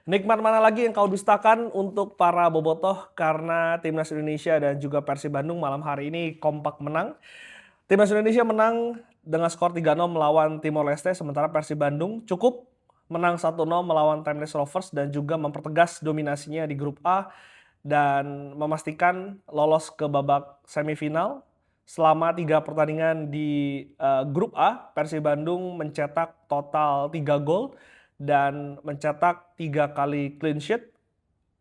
Nikmat mana lagi yang kau dustakan untuk para bobotoh karena Timnas Indonesia dan juga Persib Bandung malam hari ini kompak menang. Timnas Indonesia menang dengan skor 3-0 melawan Timor Leste, sementara Persib Bandung cukup menang 1-0 melawan Timeless Rovers dan juga mempertegas dominasinya di grup A dan memastikan lolos ke babak semifinal. Selama 3 pertandingan di grup A, Persib Bandung mencetak total 3 gol dan mencetak 3 kali clean sheet.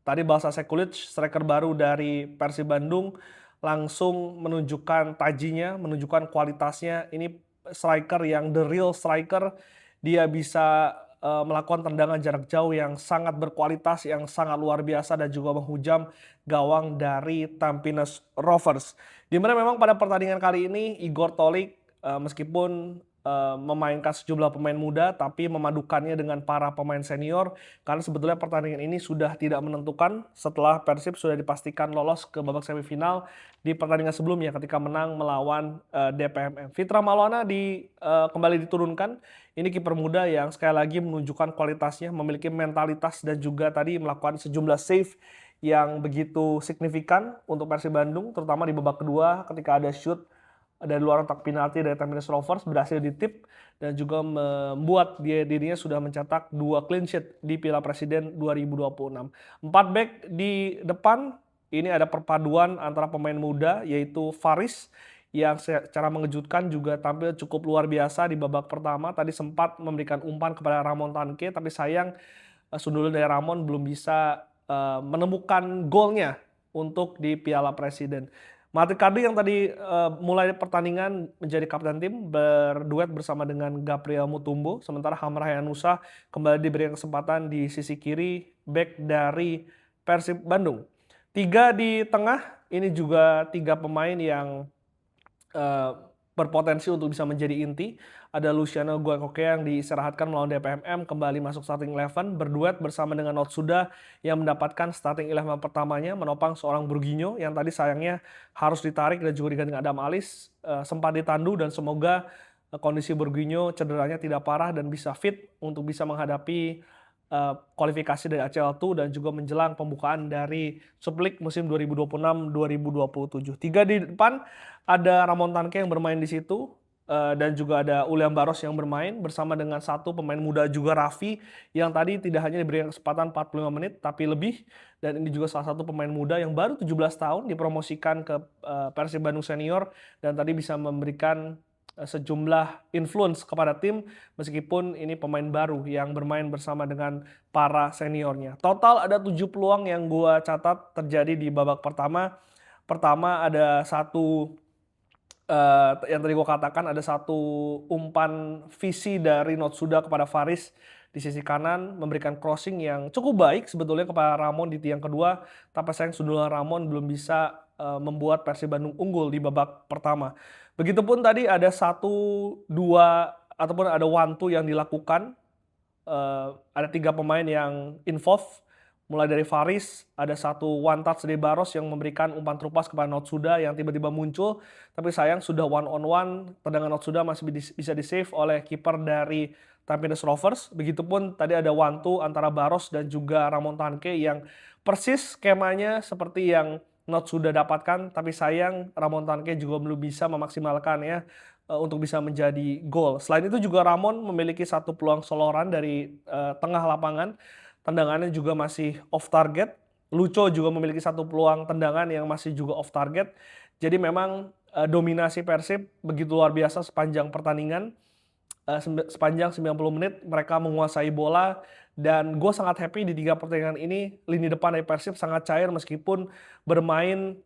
Tadi Balsa Sekulic, striker baru dari Persib Bandung, langsung menunjukkan tajinya, menunjukkan kualitasnya. Ini striker yang the real striker. Dia bisa melakukan tendangan jarak jauh yang sangat berkualitas, yang sangat luar biasa dan juga menghujam gawang dari Tampines Rovers. Di mana memang pada pertandingan kali ini Igor Tolik meskipun memainkan sejumlah pemain muda tapi memadukannya dengan para pemain senior karena sebetulnya pertandingan ini sudah tidak menentukan setelah Persib sudah dipastikan lolos ke babak semifinal di pertandingan sebelumnya ketika menang melawan DPMM. Fitra Maulana kembali diturunkan. Ini kiper muda yang sekali lagi menunjukkan kualitasnya, memiliki mentalitas dan juga tadi melakukan sejumlah save yang begitu signifikan untuk Persib Bandung, terutama di babak kedua ketika ada shoot dari luar kotak penalti dari Tampines Rovers berhasil ditip dan juga membuat dirinya sudah mencetak 2 clean sheet di Piala Presiden 2026. 4 back di depan, ini ada perpaduan antara pemain muda yaitu Faris yang secara mengejutkan juga tampil cukup luar biasa di babak pertama. Tadi sempat memberikan umpan kepada Ramon Tanque tapi sayang sundulan dari Ramon belum bisa menemukan golnya untuk di Piala Presiden. Mati Kardi yang tadi mulai pertandingan menjadi kapten tim berduet bersama dengan Gabriel Mutumbo, sementara Hamrah Yanusa kembali diberi kesempatan di sisi kiri back dari Persib Bandung. 3 di tengah, ini juga 3 pemain yang eh, berpotensi untuk bisa menjadi inti. Ada Luciano Guacoque yang diistirahatkan melawan DPMM kembali masuk starting 11 berduet bersama dengan Notsuda yang mendapatkan starting 11 pertamanya menopang seorang Burginho yang tadi sayangnya harus ditarik dan juga diganti Adam Alis sempat ditandu dan semoga kondisi Burginho cederanya tidak parah dan bisa fit untuk bisa menghadapi kualifikasi dari ACL2 dan juga menjelang pembukaan dari Sublik musim 2026-2027. 3 di depan ada Ramon Tanque yang bermain di situ dan juga ada Ulian Baros yang bermain bersama dengan satu pemain muda juga Raffi yang tadi tidak hanya diberikan kesempatan 45 menit tapi lebih, dan ini juga salah satu pemain muda yang baru 17 tahun dipromosikan ke Persib Bandung Senior dan tadi bisa memberikan sejumlah influence kepada tim meskipun ini pemain baru yang bermain bersama dengan para seniornya. Total ada 7 peluang yang gua catat terjadi di babak pertama. Pertama ada satu yang tadi gue katakan ada satu umpan visi dari Notsuda kepada Faris di sisi kanan memberikan crossing yang cukup baik sebetulnya kepada Ramon di tiang kedua, tapi sayang sundulan Ramon belum bisa membuat Persib Bandung unggul di babak pertama. Begitupun tadi ada 1, 2 ataupun ada one two yang dilakukan, ada 3 pemain yang involved. Mulai dari Faris, ada satu one touch dari Baros yang memberikan umpan terupas kepada Notsuda yang tiba-tiba muncul. Tapi sayang sudah one on one, tendangan Notsuda masih bisa di-save oleh kiper dari Tampines Rovers. Begitupun tadi ada one two antara Baros dan juga Ramon Tanque yang persis skemanya seperti yang Notsuda dapatkan. Tapi sayang Ramon Tanque juga belum bisa memaksimalkannya untuk bisa menjadi gol. Selain itu juga Ramon memiliki satu peluang soloran dari tengah lapangan. Tendangannya juga masih off target. Lucho juga memiliki satu peluang tendangan yang masih juga off target. Jadi memang dominasi Persib begitu luar biasa sepanjang pertandingan. Sepanjang 90 menit mereka menguasai bola dan gue sangat happy di 3 pertandingan ini lini depan dari Persib sangat cair meskipun bermain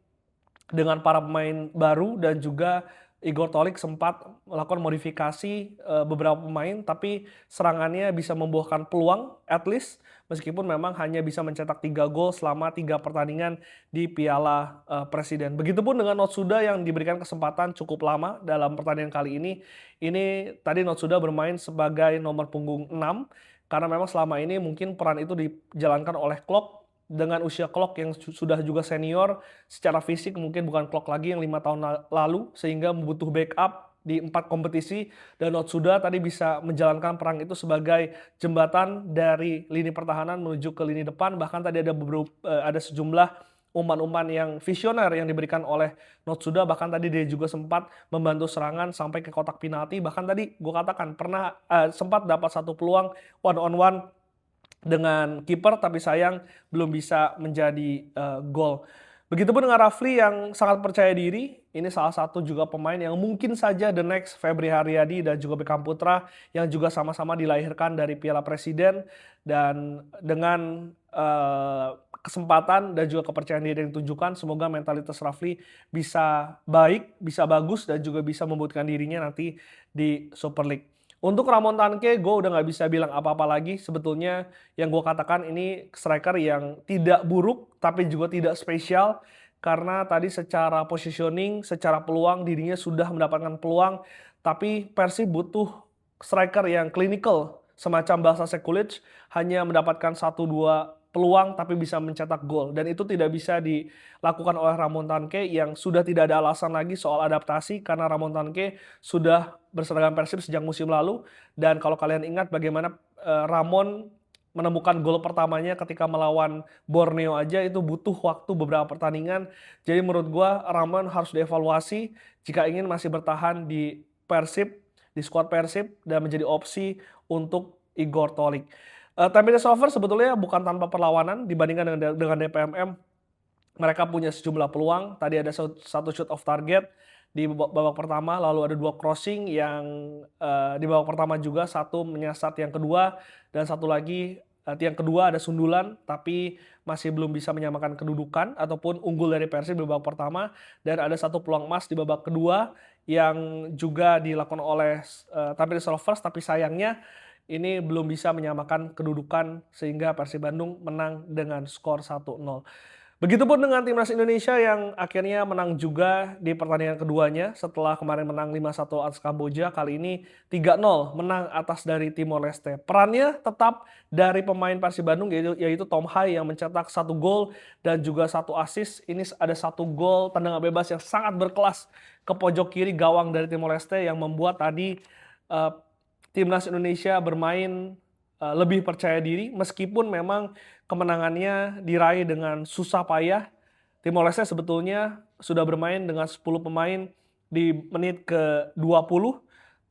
dengan para pemain baru dan juga Igor Tolik sempat melakukan modifikasi beberapa pemain tapi serangannya bisa membuahkan peluang at least meskipun memang hanya bisa mencetak 3 gol selama 3 pertandingan di Piala Presiden. Begitupun dengan Notsuda yang diberikan kesempatan cukup lama dalam pertandingan kali ini. Ini tadi Notsuda bermain sebagai nomor punggung 6 karena memang selama ini mungkin peran itu dijalankan oleh Klopp dengan usia Klok yang sudah juga senior secara fisik mungkin bukan Klok lagi yang 5 tahun lalu sehingga membutuh backup di 4 kompetisi dan Notsuda tadi bisa menjalankan peran itu sebagai jembatan dari lini pertahanan menuju ke lini depan. Bahkan tadi ada sejumlah umpan-umpan yang visioner yang diberikan oleh Notsuda, bahkan tadi dia juga sempat membantu serangan sampai ke kotak penalti. Bahkan tadi gue katakan pernah sempat dapat satu peluang one on one dengan kiper, tapi sayang belum bisa menjadi gol. Begitupun dengan Rafli yang sangat percaya diri. Ini salah satu juga pemain yang mungkin saja the next Febri Haryadi dan juga Beckham Putra yang juga sama-sama dilahirkan dari Piala Presiden. Dan dengan kesempatan dan juga kepercayaan diri yang ditunjukkan, semoga mentalitas Rafli bisa baik, bisa bagus, dan juga bisa membuktikan dirinya nanti di Super League. Untuk Ramon Tanque, gue udah nggak bisa bilang apa-apa lagi. Sebetulnya yang gue katakan ini striker yang tidak buruk, tapi juga tidak spesial. Karena tadi secara positioning, secara peluang, dirinya sudah mendapatkan peluang. Tapi Persib butuh striker yang clinical, semacam Bahasa Sekulic, hanya mendapatkan 1-2 peluang tapi bisa mencetak gol. Dan itu tidak bisa dilakukan oleh Ramon Tanque yang sudah tidak ada alasan lagi soal adaptasi karena Ramon Tanque sudah berseragam Persib sejak musim lalu. Dan kalau kalian ingat bagaimana Ramon menemukan gol pertamanya ketika melawan Borneo aja itu butuh waktu beberapa pertandingan. Jadi menurut gua Ramon harus dievaluasi jika ingin masih bertahan di Persib, di skuad Persib dan menjadi opsi untuk Igor Tolik. 10 minutes over sebetulnya bukan tanpa perlawanan dibandingkan dengan DPMM. Mereka punya sejumlah peluang. Tadi ada satu shoot off target di babak pertama, lalu ada 2 crossing yang di babak pertama juga, satu menyasar yang kedua, dan satu lagi yang kedua ada sundulan tapi masih belum bisa menyamakan kedudukan ataupun unggul dari Persib di babak pertama. Dan ada satu peluang emas di babak kedua yang juga dilakukan oleh Tampines Rovers, tapi sayangnya ini belum bisa menyamakan kedudukan sehingga Persib Bandung menang dengan skor 1-0. Begitupun dengan timnas Indonesia yang akhirnya menang juga di pertandingan keduanya setelah kemarin menang 5-1 atas Kamboja, kali ini 3-0 menang atas dari Timor Leste. Perannya tetap dari pemain Persib Bandung yaitu Tom Hai yang mencetak 1 gol dan juga 1 assist. Ini ada 1 gol tendangan bebas yang sangat berkelas ke pojok kiri gawang dari Timor Leste yang membuat tadi timnas Indonesia bermain lebih percaya diri meskipun memang kemenangannya diraih dengan susah payah. Timor Leste sebetulnya sudah bermain dengan 10 pemain di menit ke-20,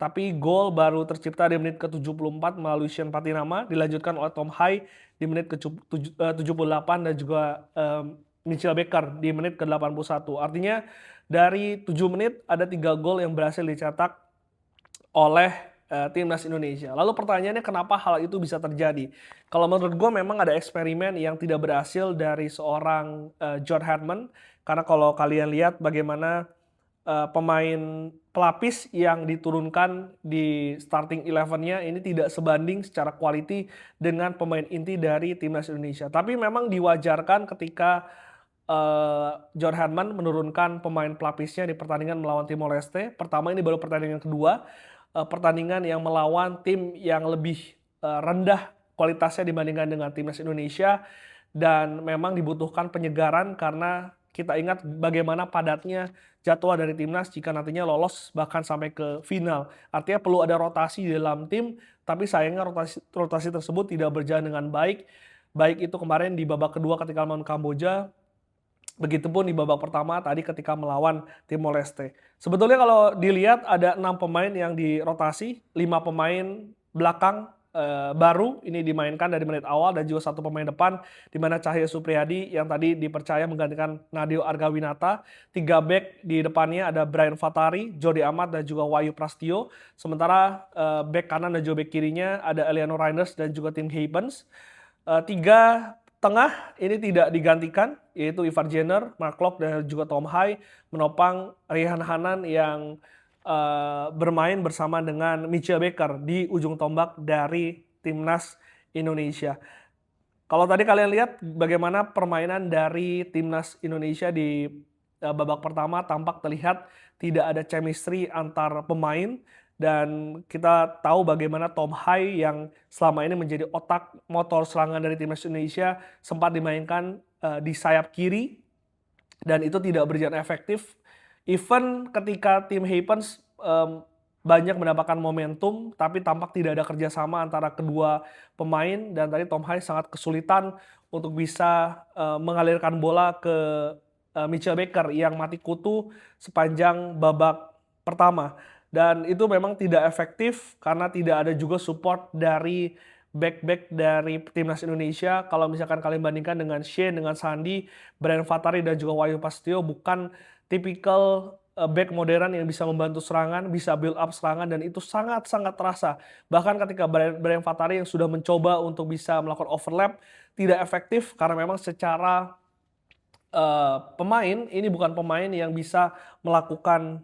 tapi gol baru tercipta di menit ke-74 melalui Sean Patinama, dilanjutkan oleh Tom Hai di menit ke-78 dan juga Mitchell Baker di menit ke-81. Artinya dari 7 menit ada 3 gol yang berhasil dicetak oleh timnas Indonesia. Lalu pertanyaannya kenapa hal itu bisa terjadi? Kalau menurut gue memang ada eksperimen yang tidak berhasil dari seorang John Herdman. Karena kalau kalian lihat bagaimana pemain pelapis yang diturunkan di starting 11-nya ini tidak sebanding secara quality dengan pemain inti dari timnas Indonesia. Tapi memang diwajarkan ketika John Herdman menurunkan pemain pelapisnya di pertandingan melawan Timor Leste. Pertama, ini baru pertandingan kedua. Pertandingan yang melawan tim yang lebih rendah kualitasnya dibandingkan dengan timnas Indonesia, dan memang dibutuhkan penyegaran karena kita ingat bagaimana padatnya jadwal dari timnas jika nantinya lolos bahkan sampai ke final. Artinya perlu ada rotasi di dalam tim, tapi sayangnya rotasi tersebut tidak berjalan dengan baik. Baik itu kemarin di babak kedua ketika melawan Kamboja, begitupun di babak pertama tadi ketika melawan Timor Leste. Sebetulnya kalau dilihat ada 6 pemain yang dirotasi, 5 pemain belakang baru ini dimainkan dari menit awal dan juga 1 pemain depan di mana Cahya Supriyadi yang tadi dipercaya menggantikan Nadeo Argawinata. 3 back di depannya ada Brian Fatari, Jody Amat dan juga Wahyu Prastio. Sementara back kanan dan juga back kirinya ada Eliano Reinders dan juga Tim Havens. 3 tengah ini tidak digantikan, yaitu Ivar Jenner, Mark Klok, dan juga Tom Hai menopang Rihan Hanan yang bermain bersama dengan Mitchell Baker di ujung tombak dari timnas Indonesia. Kalau tadi kalian lihat bagaimana permainan dari timnas Indonesia di babak pertama, tampak terlihat tidak ada chemistry antar pemain. Dan kita tahu bagaimana Tom Hai yang selama ini menjadi otak motor serangan dari timnas Indonesia sempat dimainkan di sayap kiri dan itu tidak berjalan efektif. Even ketika tim Havens banyak mendapatkan momentum, tapi tampak tidak ada kerjasama antara kedua pemain dan tadi Tom Hai sangat kesulitan untuk bisa mengalirkan bola ke Mitchell Baker yang mati kutu sepanjang babak pertama. Dan itu memang tidak efektif karena tidak ada juga support dari back-back dari timnas Indonesia. Kalau misalkan kalian bandingkan dengan Shane, dengan Sandi, Brian Fatari dan juga Wahyu Pastio bukan tipikal back modern yang bisa membantu serangan, bisa build up serangan dan itu sangat-sangat terasa. Bahkan ketika Brian Fatari yang sudah mencoba untuk bisa melakukan overlap tidak efektif karena memang secara pemain ini bukan pemain yang bisa melakukan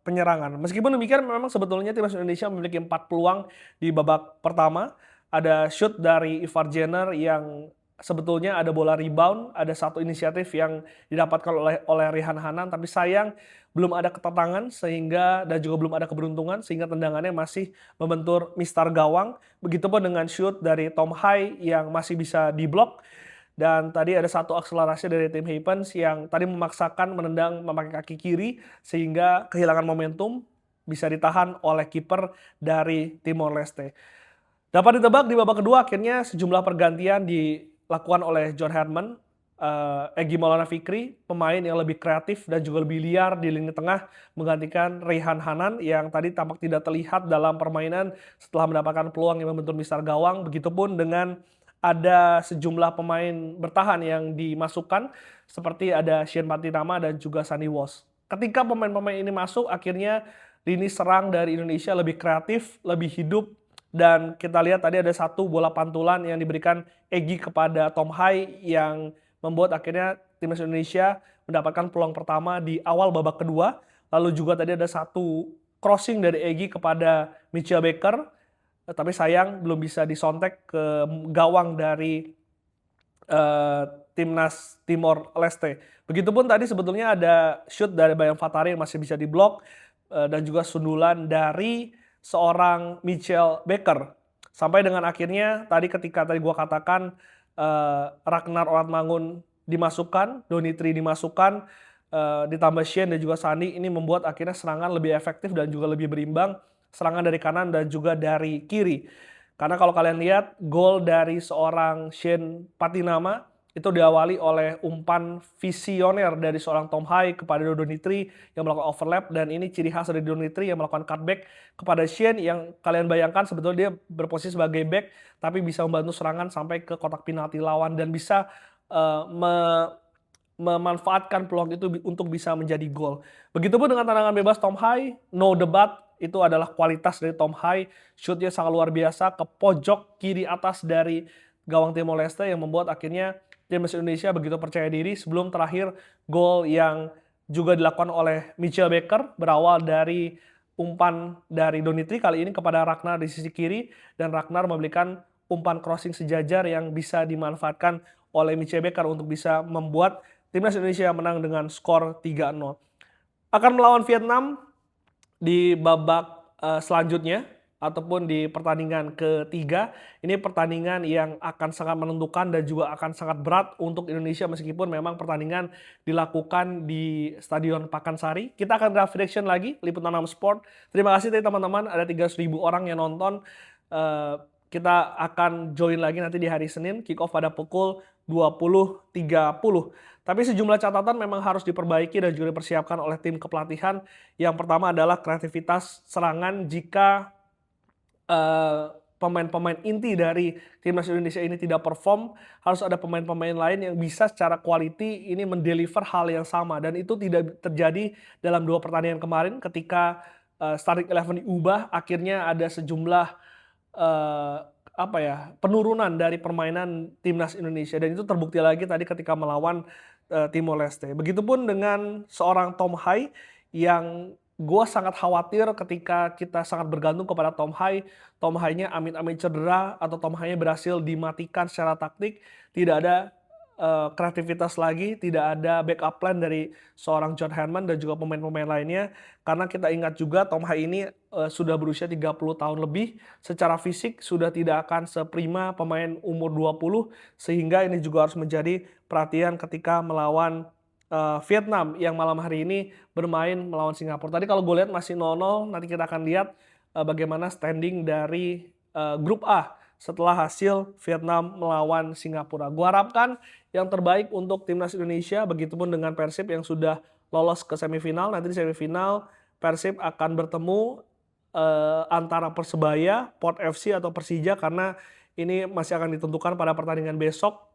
penyerangan. Meskipun demikian memang sebetulnya timnas Indonesia memiliki 4 peluang di babak pertama. Ada shoot dari Ivar Jenner yang sebetulnya ada bola rebound, ada satu inisiatif yang didapatkan oleh Rihan Hanan, tapi sayang belum ada ketentangan sehingga dan juga belum ada keberuntungan sehingga tendangannya masih membentur mistar gawang. Begitupun dengan shoot dari Tom Hai yang masih bisa diblok. Dan tadi ada satu akselerasi dari tim Havens yang tadi memaksakan menendang memakai kaki kiri sehingga kehilangan momentum bisa ditahan oleh kiper dari Timor Leste. Dapat ditebak di babak kedua akhirnya sejumlah pergantian dilakukan oleh John Herman. Egy Maulana Fikri, pemain yang lebih kreatif dan juga lebih liar di lini tengah menggantikan Rihan Hanan yang tadi tampak tidak terlihat dalam permainan setelah mendapatkan peluang yang membentur mistar gawang. Begitupun dengan ada sejumlah pemain bertahan yang dimasukkan seperti ada Shane Patinama dan juga Sandy Walsh. Ketika pemain-pemain ini masuk akhirnya lini serang dari Indonesia lebih kreatif, lebih hidup dan kita lihat tadi ada satu bola pantulan yang diberikan Egy kepada Tom Hai yang membuat akhirnya timnas Indonesia mendapatkan peluang pertama di awal babak kedua. Lalu juga tadi ada satu crossing dari Egy kepada Mitchell Baker, tapi sayang belum bisa disontek ke gawang dari timnas Timor Leste. Begitupun tadi sebetulnya ada shoot dari Brian Fatari yang masih bisa diblok dan juga sundulan dari seorang Mitchell Baker. Sampai dengan akhirnya tadi ketika tadi gua katakan Ragnar Oratmangun dimasukkan, Donitri dimasukkan, ditambah Shane dan juga Sandi, ini membuat akhirnya serangan lebih efektif dan juga lebih berimbang, serangan dari kanan dan juga dari kiri. Karena kalau kalian lihat gol dari seorang Shane Patinama itu diawali oleh umpan visioner dari seorang Tom Hai kepada Donitri yang melakukan overlap dan ini ciri khas dari Donitri yang melakukan cutback kepada Shane yang kalian bayangkan sebetulnya dia berposisi sebagai back tapi bisa membantu serangan sampai ke kotak penalti lawan dan bisa memanfaatkan peluang itu untuk bisa menjadi gol. Begitupun dengan tendangan bebas Tom Hai, no debat, itu adalah kualitas dari Tom Hai. Shootnya sangat luar biasa ke pojok kiri atas dari gawang Timor Leste yang membuat akhirnya timnas Indonesia begitu percaya diri sebelum terakhir gol yang juga dilakukan oleh Mitchell Baker berawal dari umpan dari Donitri kali ini kepada Ragnar di sisi kiri dan Ragnar memberikan umpan crossing sejajar yang bisa dimanfaatkan oleh Mitchell Baker untuk bisa membuat timnas Indonesia menang dengan skor 3-0. Akan melawan Vietnam di babak selanjutnya ataupun di pertandingan ketiga. Ini pertandingan yang akan sangat menentukan dan juga akan sangat berat untuk Indonesia meskipun memang pertandingan dilakukan di Stadion Pakansari. Kita akan draft prediction lagi, Liputan 6 Sport. Terima kasih teman-teman, ada 300.000 orang yang nonton. Kita akan join lagi nanti di hari Senin, kick off pada pukul 20.30. Tapi sejumlah catatan memang harus diperbaiki dan juga dipersiapkan oleh tim kepelatihan. Yang pertama adalah kreativitas serangan jika pemain-pemain inti dari timnas Indonesia ini tidak perform, harus ada pemain-pemain lain yang bisa secara quality ini mendeliver hal yang sama. Dan itu tidak terjadi dalam 2 pertandingan kemarin ketika starting 11 diubah, akhirnya ada sejumlah penurunan dari permainan timnas Indonesia dan itu terbukti lagi tadi ketika melawan Timor Leste. Begitupun dengan seorang Tom Hai yang gue sangat khawatir ketika kita sangat bergantung kepada Tom Hai. Tom Hai-nya amit-amit cedera atau Tom Hai-nya berhasil dimatikan secara taktik, tidak ada kreativitas lagi, tidak ada backup plan dari seorang John Herman dan juga pemain-pemain lainnya. Karena kita ingat juga Tom Hai ini sudah berusia 30 tahun lebih, secara fisik sudah tidak akan seprima pemain umur 20, sehingga ini juga harus menjadi perhatian ketika melawan Vietnam yang malam hari ini bermain melawan Singapura. Tadi kalau gue lihat masih 0-0, nanti kita akan lihat bagaimana standing dari grup A setelah hasil Vietnam melawan Singapura. Gue harapkan yang terbaik untuk timnas Indonesia, begitupun dengan Persib yang sudah lolos ke semifinal. Nanti di semifinal Persib akan bertemu antara Persebaya, Port FC atau Persija, karena ini masih akan ditentukan pada pertandingan besok.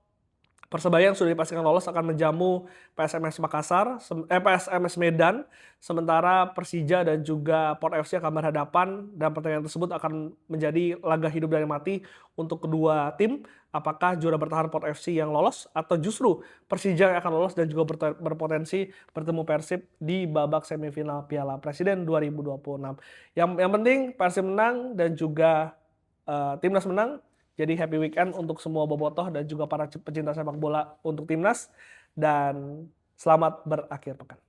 Persebaya yang sudah dipastikan lolos akan menjamu PSMS Makassar, PSMS Medan, sementara Persija dan juga Port FC akan berhadapan, dan pertandingan tersebut akan menjadi laga hidup dan mati untuk kedua tim. Apakah juara bertahan Port FC yang lolos atau justru Persija yang akan lolos dan juga berpotensi bertemu Persib di babak semifinal Piala Presiden 2026. Yang penting Persib menang dan juga timnas menang. Jadi happy weekend untuk semua bobotoh dan juga para pecinta sepak bola untuk timnas, dan selamat berakhir pekan.